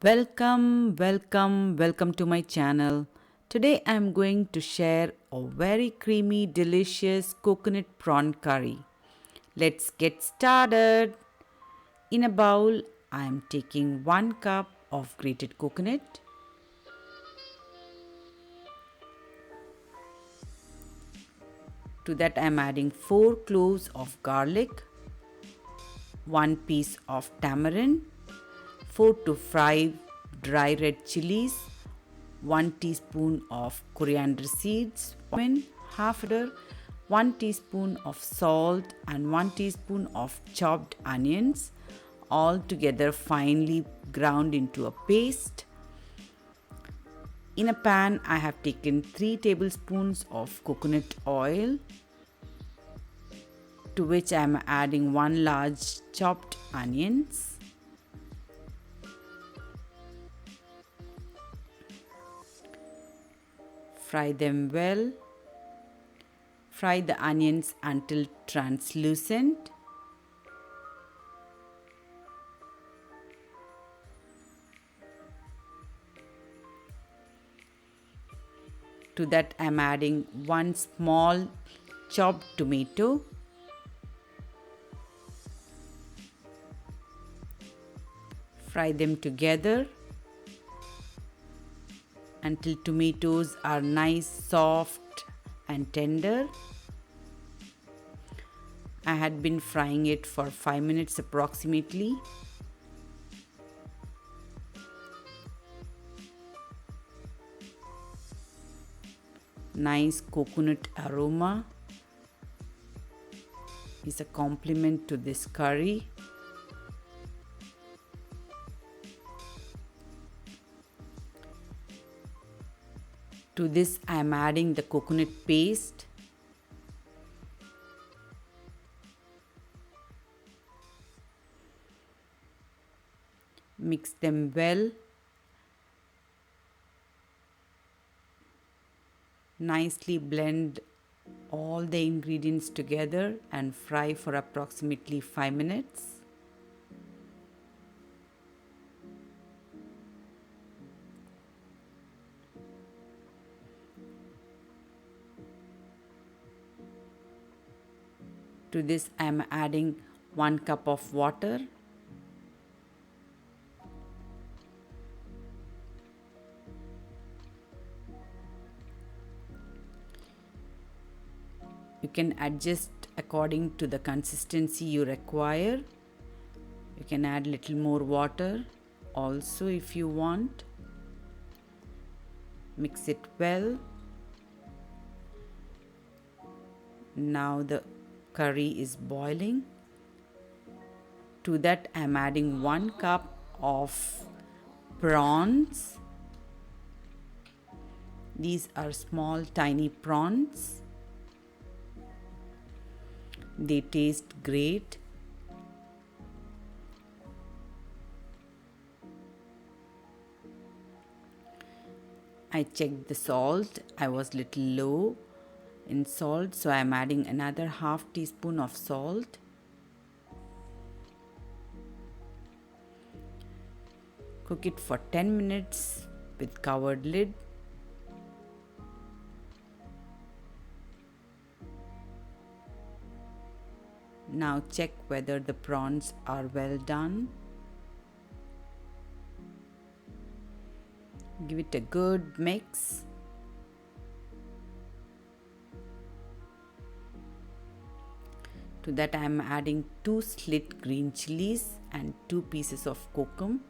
Welcome to my channel. Today I am going to share a very creamy, delicious coconut prawn curry. Let's get started. In a bowl, I am taking 1 cup of grated coconut. To that I am adding 4 cloves of garlic, 1 piece of tamarind, 4 to 5 dry red chilies, 1 teaspoon of coriander seeds, half a 1 teaspoon of salt and 1 teaspoon of chopped onions, all together finely ground into a paste. In a pan I have taken 3 tablespoons of coconut oil, to which I am adding 1 large chopped onions. Fry them well. Fry the onions until translucent. To that I am adding 1 small chopped tomato. Fry them together until tomatoes are nice, soft and tender. I had been frying it for 5 minutes approximately. Nice coconut aroma is a complement to this curry. To this I am adding the coconut paste. Mix them well. Nicely blend all the ingredients together and fry for approximately 5 minutes. To this I am adding 1 cup of water. You can adjust according to the consistency you require. You can add little more water also if you want. Mix it well. Now the curry is boiling. To that I am adding 1 cup of prawns. These are small tiny prawns. They taste great. I checked the salt. I was little low in salt, so I am adding another half teaspoon of salt. Cook it for 10 minutes with covered lid. Now check whether the prawns are well done. Give it a good mix. To that I am adding 2 slit green chilies and 2 pieces of kokum.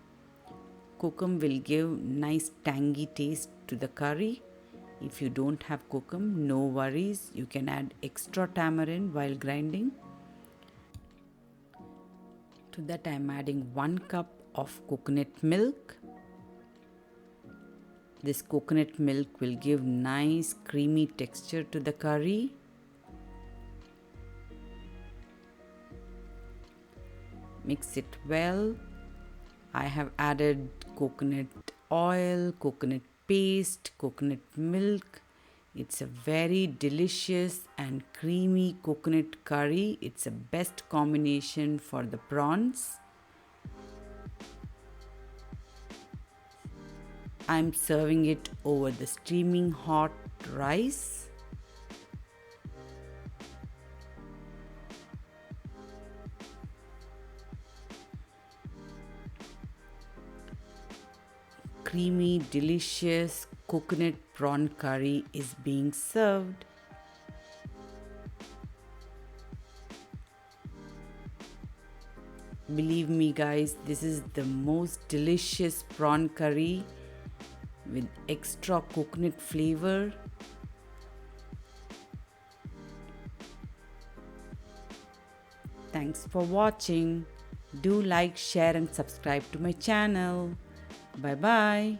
Kokum will give nice tangy taste to the curry. If you don't have kokum, no worries. You can add extra tamarind while grinding. To that I am adding 1 cup of coconut milk. This coconut milk will give nice creamy texture to the curry. Mix it well. I have added coconut oil, coconut paste, coconut milk. It's a very delicious and creamy coconut curry. It's a best combination for the prawns. I'm serving it over the steaming hot rice. Creamy, delicious coconut prawn curry is being served. Believe me, guys, this is the most delicious prawn curry with extra coconut flavor. Thanks for watching. Do like, share, and subscribe to my channel. Bye bye.